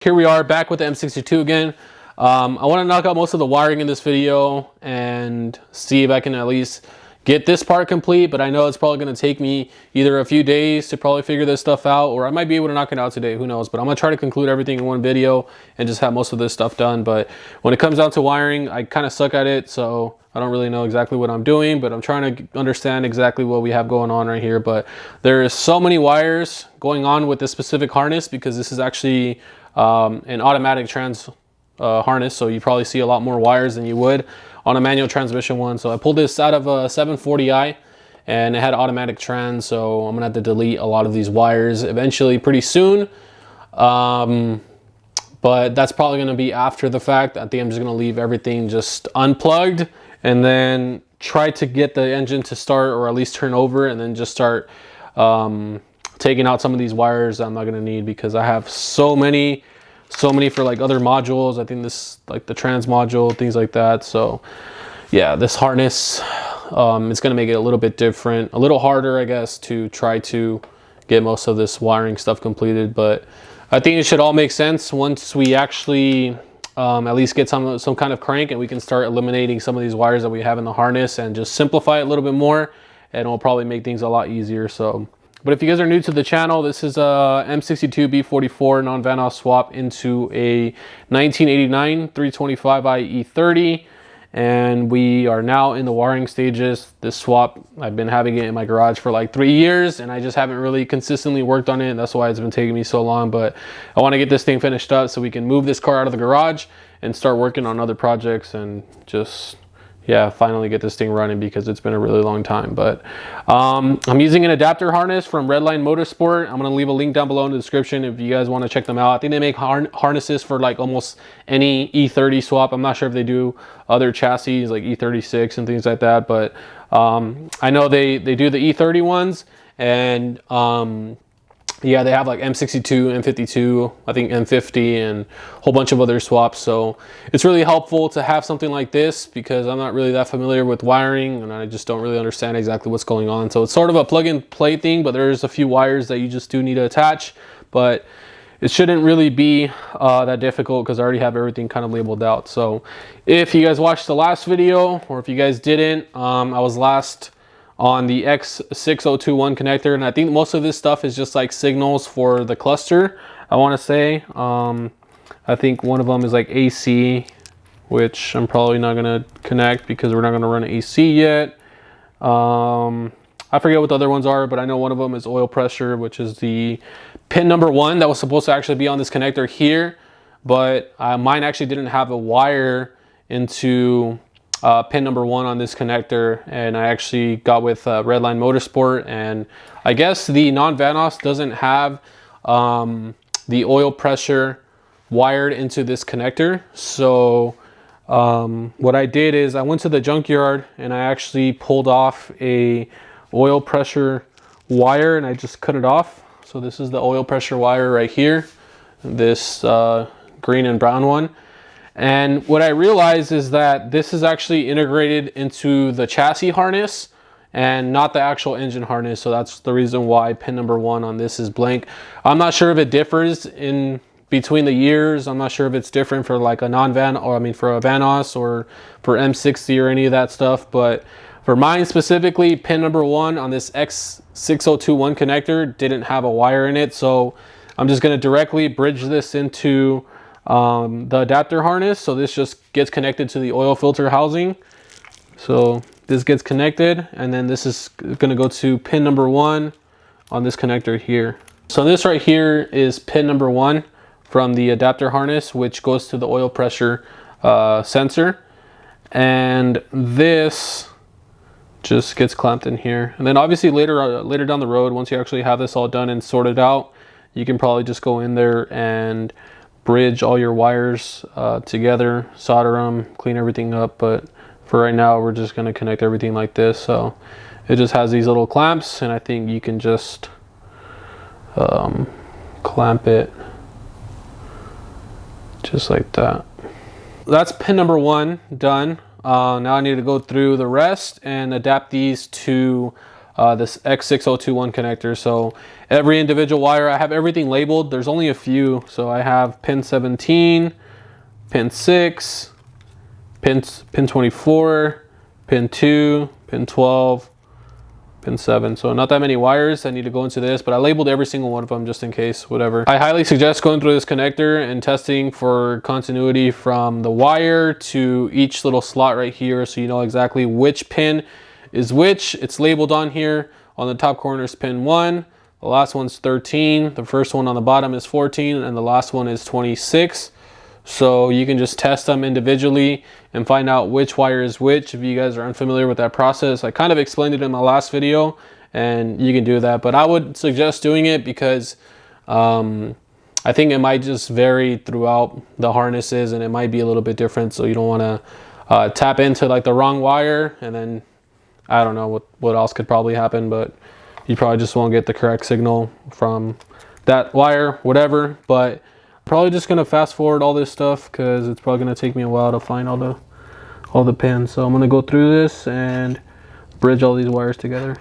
Here we are back with the M62 again. I want to knock out most of the wiring in this video and see if I can at least get this part complete, but I know it's probably going to take me either a few days to probably figure this stuff out, or I might be able to knock it out today, who knows. But I'm going to try to conclude everything in one video and just have most of this stuff done. But when it comes down to wiring, I kind of suck at it, so I don't really know exactly what I'm doing, but I'm trying to understand exactly what we have going on right here. But there is so many wires going on with this specific harness because this is actually an automatic trans harness, so you probably see a lot more wires than you would on a manual transmission one. So I pulled this out of a 740i and it had automatic trans, so I'm gonna have to delete a lot of these wires eventually pretty soon, but that's probably gonna be after the fact. I think I'm just gonna leave everything just unplugged and then try to get the engine to start, or at least turn over, and then just start taking out some of these wires I'm not gonna need, because I have so many for like other modules. I think this, like the trans module, things like that. So yeah, this harness, it's gonna make it a little bit different, a little harder, I guess, to try to get most of this wiring stuff completed. But I think it should all make sense once we actually at least get some kind of crank and we can start eliminating some of these wires that we have in the harness and just simplify it a little bit more, and it'll probably make things a lot easier. So, but if you guys are new to the channel, this is a M62 B44 non-Van Oss swap into a 1989 325i E30, and we are now in the wiring stages. This swap, I've been having it in my garage for like 3 years, and I just haven't really consistently worked on it, and that's why it's been taking me so long. But I want to get this thing finished up so we can move this car out of the garage and start working on other projects and just, yeah, finally get this thing running, because it's been a really long time. But I'm using an adapter harness from Redline Motorsport. I'm going to leave a link down below in the description if you guys want to check them out. I think they make harnesses for like almost any E30 swap. I'm not sure if they do other chassis like E36 and things like that, but I know they do the E30 ones, and yeah, they have like M62, M52, I think M50, and a whole bunch of other swaps. So it's really helpful to have something like this, because I'm not really that familiar with wiring and I just don't really understand exactly what's going on. So it's sort of a plug and play thing, but there's a few wires that you just do need to attach, but it shouldn't really be that difficult because I already have everything kind of labeled out. So if you guys watched the last video, or if you guys didn't, I was last on the X6021 connector, and I think most of this stuff is just like signals for the cluster, I want to say. I think one of them is like AC, which I'm probably not going to connect because we're not going to run AC yet. I forget what the other ones are, but I know one of them is oil pressure, which is the pin number 1 that was supposed to actually be on this connector here, but mine actually didn't have a wire into pin number 1 on this connector, and I actually got with Redline Motorsport, and I guess the non-Van Oss doesn't have the oil pressure wired into this connector. So what I did is I went to the junkyard and I actually pulled off a oil pressure wire, and I just cut it off. So this is the oil pressure wire right here, this green and brown one. And what I realized is that this is actually integrated into the chassis harness and not the actual engine harness. So that's the reason why pin number 1 on this is blank. I'm not sure if it differs in between the years. I'm not sure if it's different for like a non-Van, or I mean for a Van Oss or for M60 or any of that stuff. But for mine specifically, pin number 1 on this X6021 connector didn't have a wire in it. So I'm just going to directly bridge this into the adapter harness. So this just gets connected to the oil filter housing. So this gets connected, and then this is going to go to pin number 1 on this connector here. So this right here is pin number 1 from the adapter harness, which goes to the oil pressure sensor, and this just gets clamped in here. And then obviously later down the road, once you actually have this all done and sorted out, you can probably just go in there and bridge all your wires together, solder them, clean everything up. But for right now, we're just going to connect everything like this. So it just has these little clamps, and I think you can just clamp it just like that. That's pin number 1 done. Now I need to go through the rest and adapt these to this X6021 connector. So every individual wire, I have everything labeled. There's only a few. So I have pin 17, pin 6, pin 24, pin 2, pin 12, pin 7. So not that many wires that need to go into this, but I labeled every single one of them just in case, whatever. I highly suggest going through this connector and testing for continuity from the wire to each little slot right here, so you know exactly which pin is which. It's labeled on here. On the top corner is pin 1, the last one's 13, the first one on the bottom is 14, and the last one is 26. So you can just test them individually and find out which wire is which if you guys are unfamiliar with that process. I kind of explained it in my last video, and you can do that, but I would suggest doing it because I think it might just vary throughout the harnesses, and it might be a little bit different, so you don't want to tap into like the wrong wire, and then I don't know what else could probably happen, but you probably just won't get the correct signal from that wire, whatever. But probably just gonna fast forward all this stuff because it's probably gonna take me a while to find all the pins. So I'm gonna go through this and bridge all these wires together.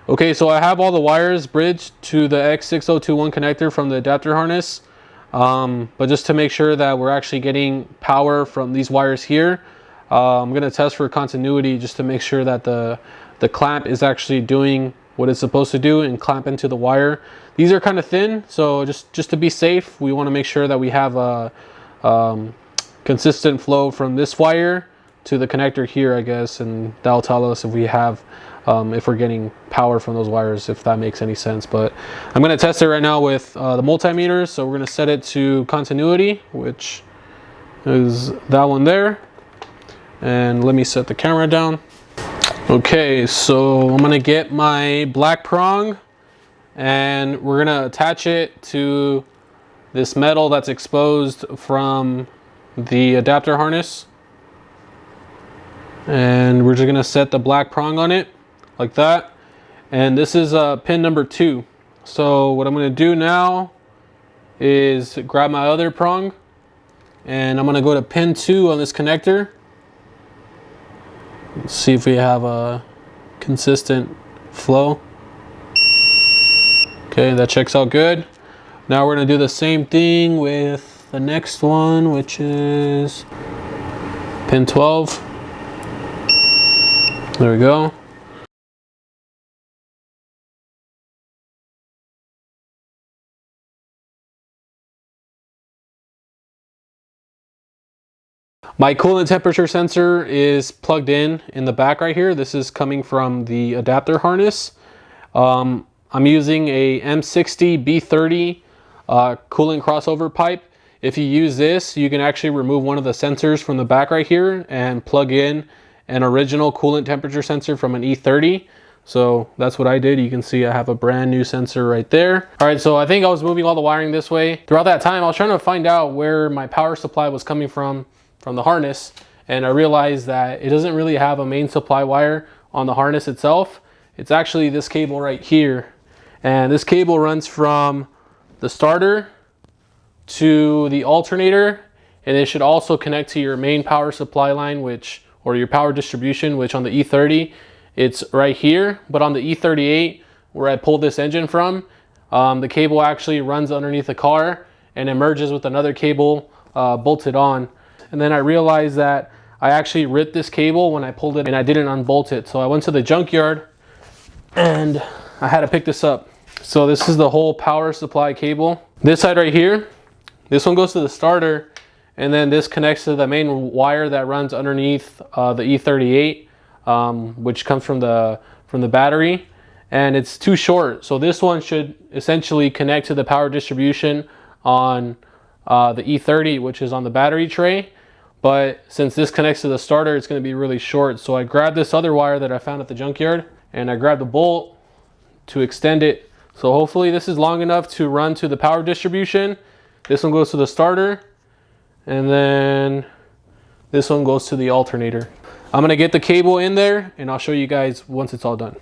Okay, so I have all the wires bridged to the X6021 connector from the adapter harness. But just to make sure that we're actually getting power from these wires here, I'm gonna test for continuity just to make sure that the clamp is actually doing what it's supposed to do and clamp into the wire. These are kind of thin, so just to be safe, we want to make sure that we have a consistent flow from this wire to the connector here, I guess, and that'll tell us if we have if we're getting power from those wires, if that makes any sense. But I'm going to test it right now with the multimeter. So we're going to set it to continuity, which is that one there. And let me set the camera down. Okay, so I'm going to get my black prong and we're going to attach it to this metal that's exposed from the adapter harness. And we're just going to set the black prong on it like that. And this is pin number 2. So what I'm going to do now is grab my other prong and I'm going to go to pin 2 on this connector. Let's see if we have a consistent flow. Okay, that checks out good. Now we're going to do the same thing with the next one, which is pin 12. There we go. My coolant temperature sensor is plugged in the back right here. This is coming from the adapter harness. I'm using a M60 B30 coolant crossover pipe. If you use this, you can actually remove one of the sensors from the back right here and plug in an original coolant temperature sensor from an E30. So that's what I did. You can see I have a brand new sensor right there. All right, so I think I was moving all the wiring this way. Throughout that time, I was trying to find out where my power supply was coming from the harness, and I realized that it doesn't really have a main supply wire on the harness itself. It's actually this cable right here, and this cable runs from the starter to the alternator, and it should also connect to your main power supply line, or your power distribution, which on the E30 it's right here, but on the E38 where I pulled this engine from, the cable actually runs underneath the car and it merges with another cable bolted on. And then I realized that I actually ripped this cable when I pulled it and I didn't unbolt it. So I went to the junkyard and I had to pick this up. So this is the whole power supply cable. This side right here, this one goes to the starter, and then this connects to the main wire that runs underneath the E38, which comes from the battery, and it's too short. So this one should essentially connect to the power distribution on the E30, which is on the battery tray. But since this connects to the starter, it's going to be really short. So I grabbed this other wire that I found at the junkyard, and I grabbed the bolt to extend it. So hopefully this is long enough to run to the power distribution. This one goes to the starter, and then this one goes to the alternator. I'm gonna get the cable in there, and I'll show you guys once it's all done.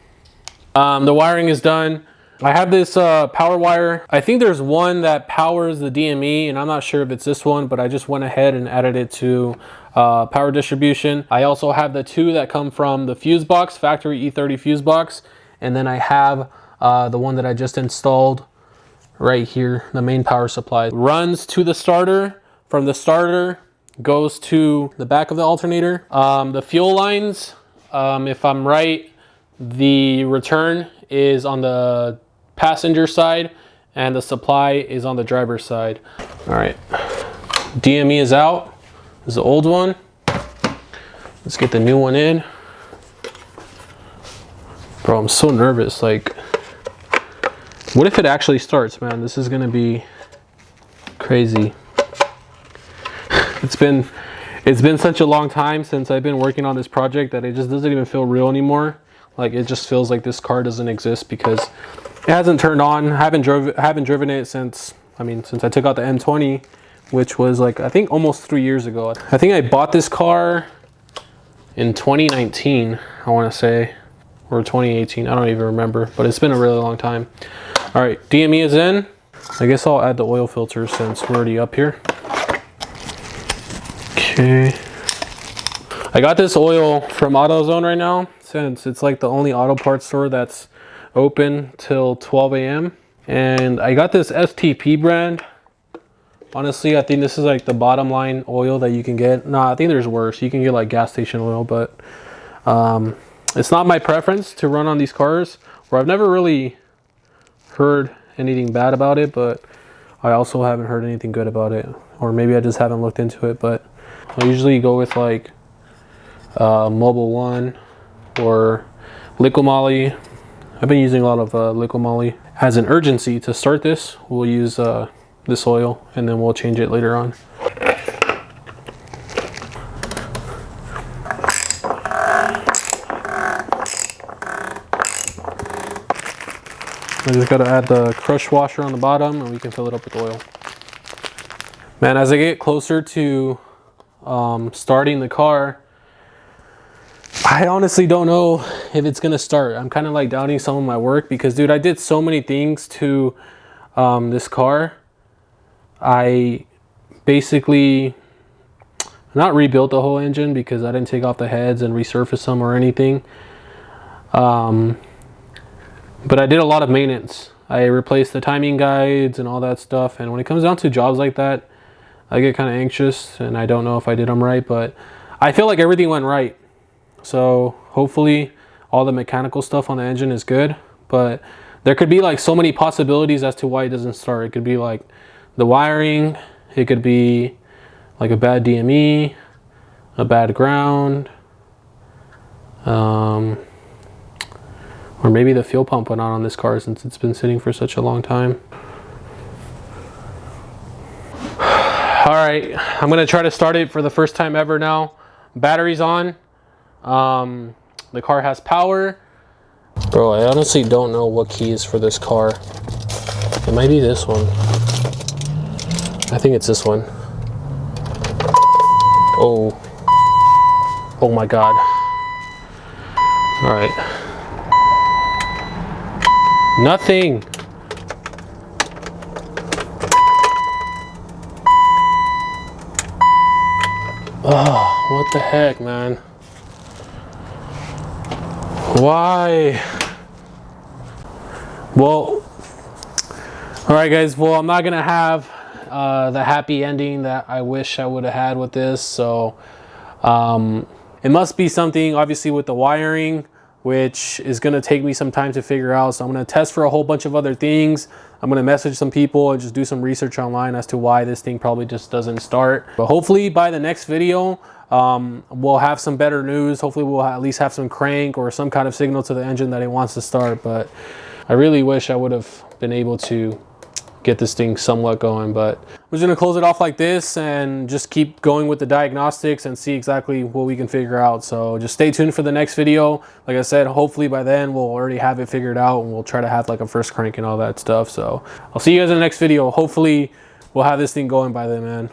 The wiring is done. I have this power wire. I think there's one that powers the DME, and I'm not sure if it's this one, but I just went ahead and added it to power distribution. I also have the two that come from the fuse box, factory E30 fuse box, and then I have the one that I just installed right here, the main power supply. Runs to the starter, from the starter goes to the back of the alternator. The fuel lines, if I'm right, the return is on the passenger side and the supply is on the driver's side. All right, DME is out. This is the old one. Let's get the new one in. Bro, I'm so nervous. Like, what if it actually starts, man? This is gonna be crazy. It's been such a long time since I've been working on this project that it just doesn't even feel real anymore. Like, it just feels like this car doesn't exist because it hasn't turned on. I haven't driven it since I took out the M20, which was like, I think almost 3 years ago. I think I bought this car in 2019, I want to say, or 2018. I don't even remember, but it's been a really long time. All right, DME is in. I guess I'll add the oil filter since we're already up here. Okay. I got this oil from AutoZone right now, since it's like the only auto parts store that's open till 12 a.m. And I got this STP brand. Honestly, I think this is like the bottom line oil that you can get. Nah, I think there's worse. You can get like gas station oil, but it's not my preference to run on these cars, or I've never really heard anything bad about it, but I also haven't heard anything good about it, or maybe I just haven't looked into it. But I usually go with like Mobile One or Liqui Moly. I've been using a lot of Liqui Moly. As an urgency to start this, we'll use this oil, and then we'll change it later on. I just gotta add the crush washer on the bottom, and we can fill it up with oil. Man, as I get closer to starting the car, I honestly don't know if it's gonna start. I'm kind of like doubting some of my work because, dude, I did so many things to this car. I basically not rebuilt the whole engine because I didn't take off the heads and resurface them or anything. But I did a lot of maintenance. I replaced the timing guides and all that stuff. And when it comes down to jobs like that, I get kind of anxious and I don't know if I did them right, but I feel like everything went right. So hopefully all the mechanical stuff on the engine is good, but there could be like so many possibilities as to why it doesn't start. It could be like the wiring, it could be like a bad DME, a bad ground, or maybe the fuel pump went on this car since it's been sitting for such a long time. All right, I'm gonna try to start it for the first time ever now. Battery's on. The car has power. Bro, I honestly don't know what key is for this car. It might be this one. I think it's this one. Oh. Oh my God. All right. Nothing. Oh, what the heck, man? Why? Well, all right, guys. Well, I'm not gonna have the happy ending that I wish I would have had with this. So it must be something, obviously, with the wiring. which is going to take me some time to figure out. So I'm going to test for a whole bunch of other things. I'm going to message some people and just do some research online as to why this thing probably just doesn't start. But hopefully by the next video, we'll have some better news. Hopefully we'll at least have some crank or some kind of signal to the engine that it wants to start. But I really wish I would have been able to get this thing somewhat going, but we're just gonna close it off like this and just keep going with the diagnostics and see exactly what we can figure out. So just stay tuned for the next video. Like I said, hopefully by then we'll already have it figured out, and we'll try to have like a first crank and all that stuff. So I'll see you guys in the next video. Hopefully we'll have this thing going by then, man.